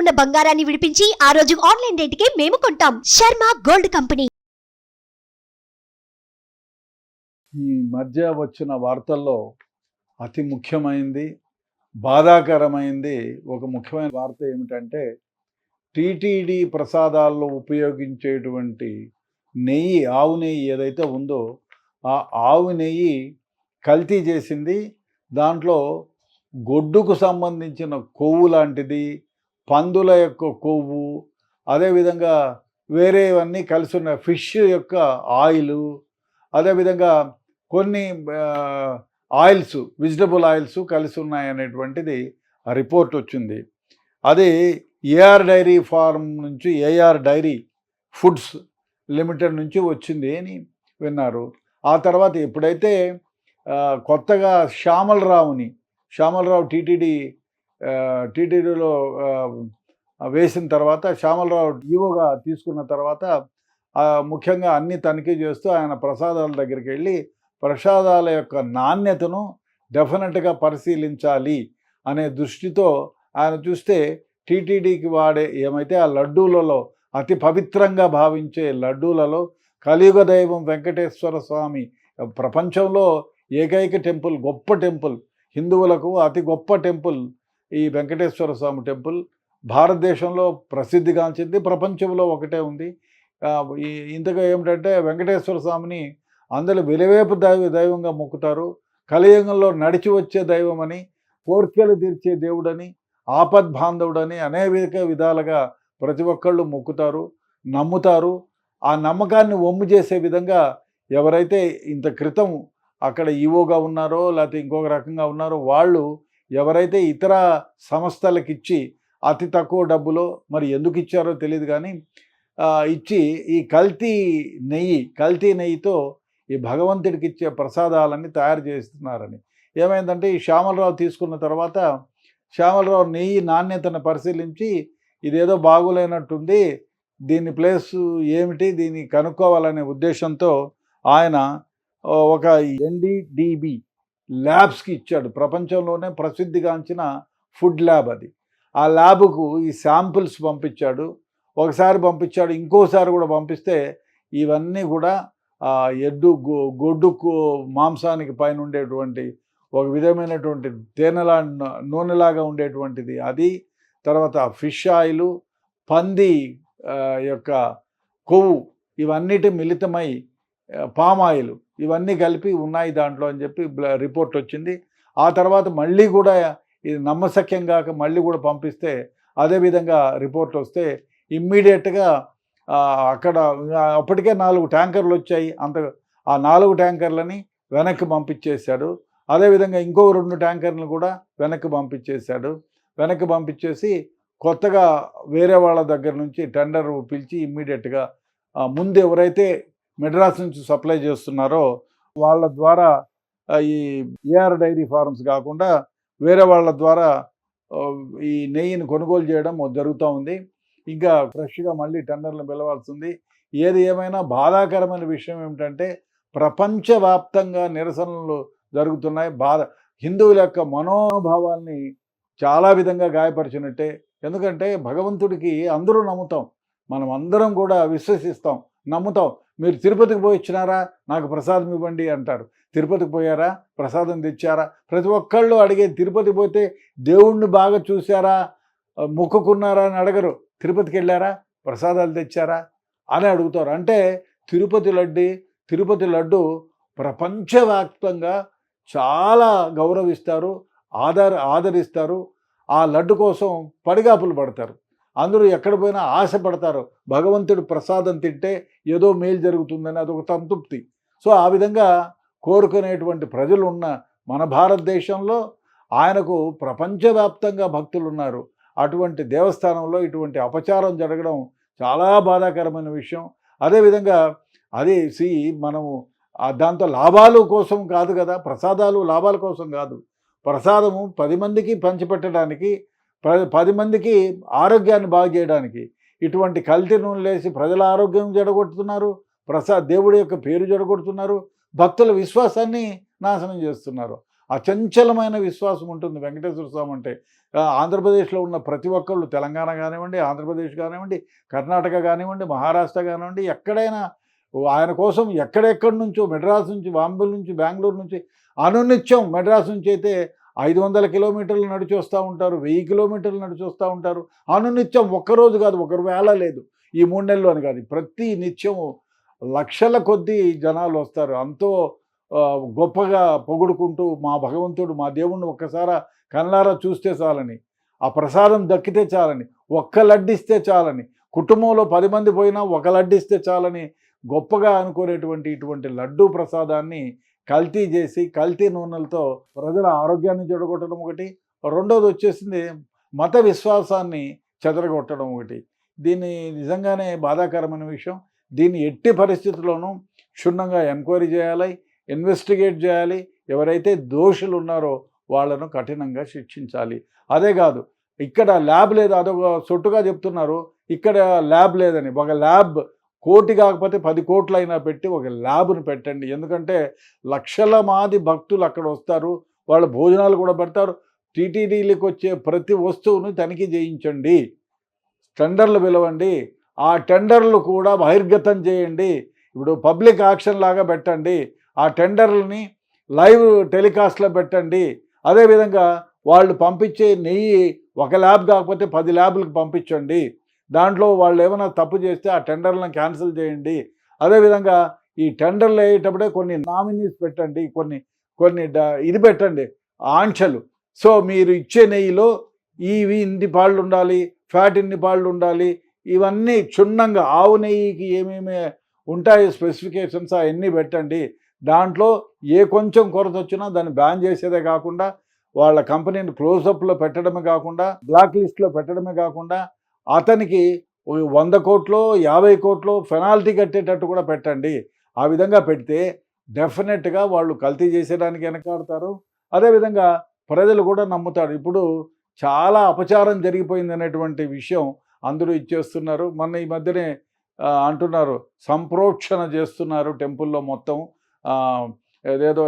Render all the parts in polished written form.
ఉన్న బంగారాన్ని విడిపించి ఆ రోజు ఆన్లైన్ రేటుకే మేము కొంటాం. Sharma gold company. ఈ మధ్య వచ్చిన వార్తల్లో అతి ముఖ్యమైనది, బాధాకరమైంది ఒక ముఖ్యమైన వార్త ఏమిటంటే, టీటీడీ ప్రసాదాల్లో ఉపయోగించేటువంటి నెయ్యి, ఆవు నెయ్యి ఏదైతే ఉందో ఆ ఆవు నెయ్యి కల్తీ చేసింది. దాంట్లో గొడ్డుకు సంబంధించిన కొవ్వు లాంటిది, పందుల యొక్క కొవ్వు, అదేవిధంగా వేరేవన్నీ కలిసి ఉన్న ఫిష్ యొక్క ఆయిలు, అదేవిధంగా కొన్ని ఆయిల్స్, వెజిటబుల్ ఆయిల్స్ కలిసి ఉన్నాయనేటువంటిది ఆ రిపోర్ట్ వచ్చింది. అది ఏఆర్ డైరీ ఫార్మ్ నుంచి, ఏఆర్ డైరీ ఫుడ్స్ లిమిటెడ్ నుంచి వచ్చింది అని విన్నారు. ఆ తర్వాత ఎప్పుడైతే కొత్తగా శ్యామలరావు టీటీడీలో వేసిన తర్వాత, శ్యామలరావు ఈవోగా తీసుకున్న తర్వాత ముఖ్యంగా అన్ని తనిఖీ చేస్తూ ఆయన ప్రసాదాల దగ్గరికి వెళ్ళి ప్రసాదాల యొక్క నాణ్యతను డెఫినెట్గా పరిశీలించాలి అనే దృష్టితో ఆయన చూస్తే టీటీడీకి వాడే ఏమైతే ఆ లడ్డూలలో అతి పవిత్రంగా భావించే లడ్డూలలో కలియుగ దైవం వెంకటేశ్వర స్వామి, ప్రపంచంలో ఏకైక టెంపుల్, గొప్ప టెంపుల్, హిందువులకు అతి గొప్ప టెంపుల్ ఈ వెంకటేశ్వర స్వామి టెంపుల్. భారతదేశంలో ప్రసిద్ధిగాంచింది, ప్రపంచంలో ఒకటే ఉంది. ఇంతగా ఏమిటంటే వెంకటేశ్వర స్వామిని అందరూ వెలివేపు దైవంగా మొక్కుతారు. కలియుగంలో నడిచి వచ్చే దైవమని, కోర్కెలు తీర్చే దేవుడని, ఆపద్బాంధవుడని అనేక విధాలుగా ప్రతి ఒక్కళ్ళు మొక్కుతారు, నమ్ముతారు. ఆ నమ్మకాన్ని వమ్ము చేసే విధంగా ఎవరైతే ఇంత క్రితం అక్కడ ఈవోగా ఉన్నారో లేకపోతే ఇంకొక రకంగా ఉన్నారో, వాళ్ళు ఎవరైతే ఇతర సంస్థలకిచ్చి అతి తక్కువ డబ్బులో, మరి ఎందుకు ఇచ్చారో తెలియదు కానీ ఇచ్చి ఈ కల్తీ నెయ్యితో ఈ భగవంతుడికి ఇచ్చే ప్రసాదాలన్నీ తయారు చేస్తున్నారని. ఏమైందంటే ఈ శ్యామలరావు తీసుకున్న తర్వాత శ్యామలరావు నెయ్యి నాణ్యతను పరిశీలించి ఇదేదో బాగోలేనట్టుంది, దీని ప్లేస్ ఏమిటి, దీన్ని కనుక్కోవాలనే ఉద్దేశంతో ఆయన ఒక ఎన్డీడీబీ ల్యాబ్స్కి ఇచ్చాడు. ప్రపంచంలోనే ప్రసిద్ధిగాంచిన ఫుడ్ ల్యాబ్ అది. ఆ ల్యాబ్కు ఈ శాంపిల్స్ పంపించాడు. ఒకసారి పంపించాడు, ఇంకోసారి కూడా పంపిస్తే ఇవన్నీ కూడా గొడ్డు మాంసానికి పైన ఉండేటువంటి ఒక విధమైనటువంటి నూనెలాగా ఉండేటువంటిది అది, తర్వాత ఫిష్ ఆయిలు, పంది యొక్క కొవ్వు, ఇవన్నిటి మిళితమై పామ్ ఆయిల్, ఇవన్నీ కలిపి ఉన్నాయి దాంట్లో అని చెప్పి రిపోర్ట్ వచ్చింది. ఆ తర్వాత మళ్ళీ కూడా ఇది నమ్మశక్యం కాక మళ్ళీ కూడా పంపిస్తే అదేవిధంగా రిపోర్ట్ వస్తే ఇమ్మీడియట్గా అక్కడ అప్పటికే 4 ట్యాంకర్లు వచ్చాయి. ఆ 4 ట్యాంకర్లని వెనక్కి పంపించేశాడు. అదేవిధంగా ఇంకో 2 ట్యాంకర్లను కూడా వెనక్కి పంపించేసి కొత్తగా వేరే వాళ్ళ దగ్గర నుంచి టెండర్ పిలిచి ఇమ్మీడియట్గా ముందు ఎవరైతే మెడ్రాస్ నుంచి సప్లై చేస్తున్నారో వాళ్ళ ద్వారా ఈ ఏఆర్ డైరీ ఫార్మ్స్ కాకుండా వేరే వాళ్ళ ద్వారా ఈ నెయ్యిని కొనుగోలు చేయడం జరుగుతూ ఉంది. ఇంకా ఫ్రెష్గా మళ్ళీ టెండర్లు పిలవాల్సింది. ఏది ఏమైనా బాధాకరమైన విషయం ఏమిటంటే ప్రపంచవ్యాప్తంగా నిరసనలు జరుగుతున్నాయి. హిందువుల యొక్క మనోభావాల్ని చాలా విధంగా గాయపరిచినట్టే. ఎందుకంటే భగవంతుడికి అందరూ నమ్ముతాం, మనం అందరం కూడా విశ్వసిస్తాం, నమ్ముతాం. మీరు తిరుపతికి పోయి ఇచ్చినారా, నాకు ప్రసాదం ఇవ్వండి అంటారు. తిరుపతికి పోయారా, ప్రసాదం తెచ్చారా? ప్రతి ఒక్కళ్ళు అడిగే, తిరుపతి పోతే దేవుణ్ణి బాగా చూశారా, మొక్కుకున్నారా అని అడగరు. తిరుపతికి వెళ్ళారా, ప్రసాదాలు తెచ్చారా అని అడుగుతారు. అంటే తిరుపతి లడ్డు ప్రపంచవ్యాప్తంగా చాలా గౌరవిస్తారు, ఆదరిస్తారు. ఆ లడ్డు కోసం పడిగాపులు పడతారు. అందరూ ఎక్కడ పోయినా ఆశపడతారు, భగవంతుడు ప్రసాదం తింటే ఏదో మేలు జరుగుతుందని, అదొక సంతృప్తి. సో ఆ విధంగా కోరుకునేటువంటి ప్రజలు ఉన్న మన భారతదేశంలో ఆయనకు ప్రపంచవ్యాప్తంగా భక్తులు ఉన్నారు. అటువంటి దేవస్థానంలో ఇటువంటి అపచారం జరగడం చాలా బాధాకరమైన విషయం. అదేవిధంగా మనము దాంతో లాభాలు కోసం కాదు కదా, ప్రసాదాలు లాభాల కోసం కాదు. ప్రసాదము 10 మందికి పంచిపెట్టడానికి, 10 మందికి ఆరోగ్యాన్ని బాగు చేయడానికి ఇటువంటి కల్తీ నూనెలేసి ప్రజల ఆరోగ్యం జడగొడుతున్నారు, దేవుడి యొక్క పేరు జడగొడుతున్నారు, భక్తుల విశ్వాసాన్ని నాశనం చేస్తున్నారు. అచంచలమైన విశ్వాసం ఉంటుంది వెంకటేశ్వర స్వామి అంటే. ఆంధ్రప్రదేశ్లో ఉన్న ప్రతి ఒక్కళ్ళు, తెలంగాణ కానివ్వండి, ఆంధ్రప్రదేశ్ కానివ్వండి, కర్ణాటక కానివ్వండి, మహారాష్ట్ర కానివ్వండి, ఎక్కడైనా ఆయన కోసం ఎక్కడెక్కడి నుంచో, మెడ్రాస్ నుంచి, బాంబే నుంచి, బెంగళూరు నుంచి, అనునిత్యం మెడ్రాస్ నుంచి అయితే 500 కిలోమీటర్లు నడిచి వస్తూ ఉంటారు, 1000 కిలోమీటర్లు నడిచి వస్తూ ఉంటారు. అనునిత్యం, ఒక్కరోజు కాదు, ఒకరు వేళ లేదు, ఈ 3 నెలలు అని కాదు, ప్రతి నిత్యం లక్షల కొద్దీ జనాలు వస్తారు. అంతో గొప్పగా పొగుడుకుంటూ, మా భగవంతుడు, మా దేవుణ్ణి ఒక్కసారి కళ్ళారా చూస్తే చాలని, ఆ ప్రసాదం దక్కితే చాలని, ఒక్క లడ్డిస్తే చాలని, కుటుంబంలో 10 మంది పోయినా ఒక లడ్డిస్తే చాలని గొప్పగా అనుకునేటువంటి ఇటువంటి లడ్డూ ప్రసాదాన్ని కల్తీ చేసి, కల్తీ నూనెలతో ప్రజల ఆరోగ్యాన్ని చెడగొట్టడం ఒకటి, రెండోది వచ్చేసింది మత విశ్వాసాన్ని చెదరగొట్టడం ఒకటి. దీన్ని నిజంగానే బాధాకరమైన విషయం. దీన్ని ఎట్టి పరిస్థితుల్లోనూ క్షుణ్ణంగా ఎంక్వైరీ చేయాలి, ఇన్వెస్టిగేట్ చేయాలి. ఎవరైతే దోషులు ఉన్నారో వాళ్ళను కఠినంగా శిక్షించాలి. అదే కాదు, ఇక్కడ ల్యాబ్ లేదు, అదొక సొట్టుగా చెప్తున్నారు, ఇక్కడ ల్యాబ్ లేదని. ఒక ల్యాబ్ కోటి కాకపోతే 10 కోట్లైనా పెట్టి ఒక ల్యాబ్ను పెట్టండి. ఎందుకంటే లక్షల మంది భక్తులు అక్కడ వస్తారు, వాళ్ళ భోజనాలు కూడా పెడతారు. టీటీడీలకు వచ్చే ప్రతి వస్తువును తనిఖీ చేయించండి, టెండర్లు పిలవండి, ఆ టెండర్లు కూడా బహిర్గతం చేయండి. ఇప్పుడు పబ్లిక్ ఆక్షన్ లాగా పెట్టండి, ఆ టెండర్లని లైవ్ టెలికాస్ట్లో పెట్టండి. అదేవిధంగా వాళ్ళు పంపించే నెయ్యి ఒక ల్యాబ్ కాకపోతే 10 ల్యాబ్లకు పంపించండి. దాంట్లో వాళ్ళు ఏమైనా తప్పు చేస్తే ఆ టెండర్లను క్యాన్సిల్ చేయండి. అదేవిధంగా ఈ టెండర్లు అయ్యేటప్పుడే కొన్ని నామినీస్ పెట్టండి, కొన్ని ఇది పెట్టండి, ఆంక్షలు. సో మీరు ఇచ్చే నెయ్యిలో ఇవి ఇన్ని పాళ్ళు ఉండాలి, ఫ్యాట్ ఇన్ని పాళ్ళు ఉండాలి, ఇవన్నీ క్షుణ్ణంగా ఆవు నెయ్యికి ఏమేమి ఉంటాయో స్పెసిఫికేషన్స్ అవన్నీ పెట్టండి. దాంట్లో ఏ కొంచెం కొరత వచ్చినా దాన్ని బ్యాన్ చేసేదే కాకుండా, వాళ్ళ కంపెనీని క్లోజప్లో పెట్టడమే కాకుండా, బ్లాక్ లిస్ట్లో పెట్టడమే కాకుండా, అతనికి 100 కోట్లు 50 కోట్లు పెనాల్టీ కట్టేటట్టు కూడా పెట్టండి. ఆ విధంగా పెడితే డెఫినెట్గా వాళ్ళు కల్తీ చేసేయడానికి వెనకాడతారు. అదేవిధంగా ప్రజలు కూడా నమ్ముతారు. ఇప్పుడు చాలా అపచారం జరిగిపోయింది అనేటువంటి విషయం అందరూ ఇచ్చేస్తున్నారు. మొన్న ఈ మధ్యనే అంటున్నారు, సంప్రోక్షణ చేస్తున్నారు టెంపుల్లో మొత్తం. ఏదేదో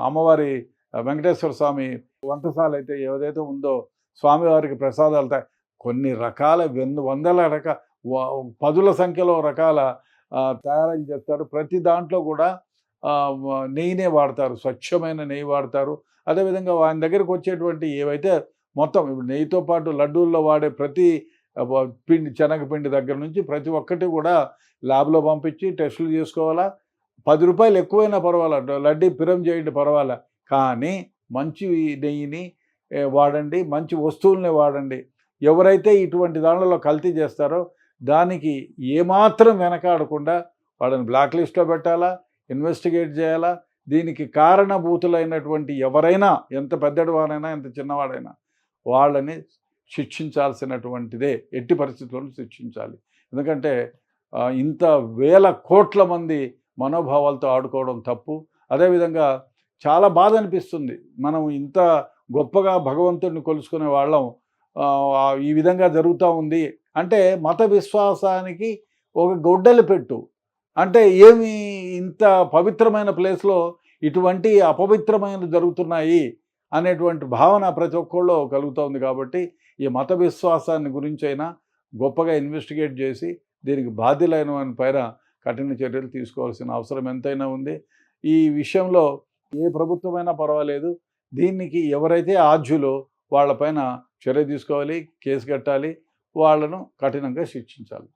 అమ్మవారి వెంకటేశ్వర స్వామి వంటశాల అయితే ఏదైతే ఉందో, స్వామివారికి ప్రసాదాలు కొన్ని రకాల వందల పదుల సంఖ్యలో రకాల తయారు చేస్తారు. ప్రతి దాంట్లో కూడా నెయ్యినే వాడతారు, స్వచ్ఛమైన నెయ్యి వాడతారు. అదేవిధంగా ఆయన దగ్గరికి వచ్చేటువంటి ఏవైతే మొత్తం ఇప్పుడు నెయ్యితో పాటు లడ్డూల్లో వాడే ప్రతి పిండి, శనగపిండి దగ్గర నుంచి ప్రతి ఒక్కటి కూడా ల్యాబ్లో పంపించి టెస్టులు చేసుకోవాలా. 10 రూపాయలు ఎక్కువైనా పర్వాలా, లడ్డీ పిరం చేయండి పర్వాలా, కానీ మంచి నెయ్యిని వాడండి, మంచి వస్తువుల్ని వాడండి. ఎవరైతే ఇటువంటి దానిలో కల్తీ చేస్తారో దానికి ఏమాత్రం వెనకాడకుండా వాళ్ళని బ్లాక్ లిస్ట్లో పెట్టాలా, ఇన్వెస్టిగేట్ చేయాలా. దీనికి కారణభూతులైనటువంటి ఎవరైనా, ఎంత పెద్దవాడైనా ఎంత చిన్నవాడైనా, వాళ్ళని శిక్షించాల్సినటువంటిదే, ఎట్టి పరిస్థితుల్లోనూ శిక్షించాలి. ఎందుకంటే ఇంత వేల కోట్ల మంది మనోభావాలతో ఆడుకోవడం తప్పు. అదేవిధంగా చాలా బాధ అనిపిస్తుంది, మనం ఇంత గొప్పగా భగవంతుడిని కొలుసుకునే వాళ్ళం ఈ విధంగా జరుగుతూ ఉంది అంటే. మత విశ్వాసానికి ఒక గొడ్డలి పెట్టు అంటే ఏమి, ఇంత పవిత్రమైన ప్లేస్లో ఇటువంటి అపవిత్రమైనవి జరుగుతున్నాయి అనేటువంటి భావన ప్రతి ఒక్కళ్ళు కలుగుతుంది. కాబట్టి ఈ మత విశ్వాసాన్ని గురించి అయినా గొప్పగా ఇన్వెస్టిగేట్ చేసి దీనికి బాధ్యులైన వారి పైన కఠిన చర్యలు తీసుకోవాల్సిన అవసరం ఎంతైనా ఉంది. ఈ విషయంలో ఏ ప్రభుత్వమైనా పర్వాలేదు, దీనికి ఎవరైతే ఆద్యులో వాళ్ళపైన చర్య తీసుకోవాలి, కేసు కట్టాలి, వాళ్ళను కఠినంగా శిక్షించాలి.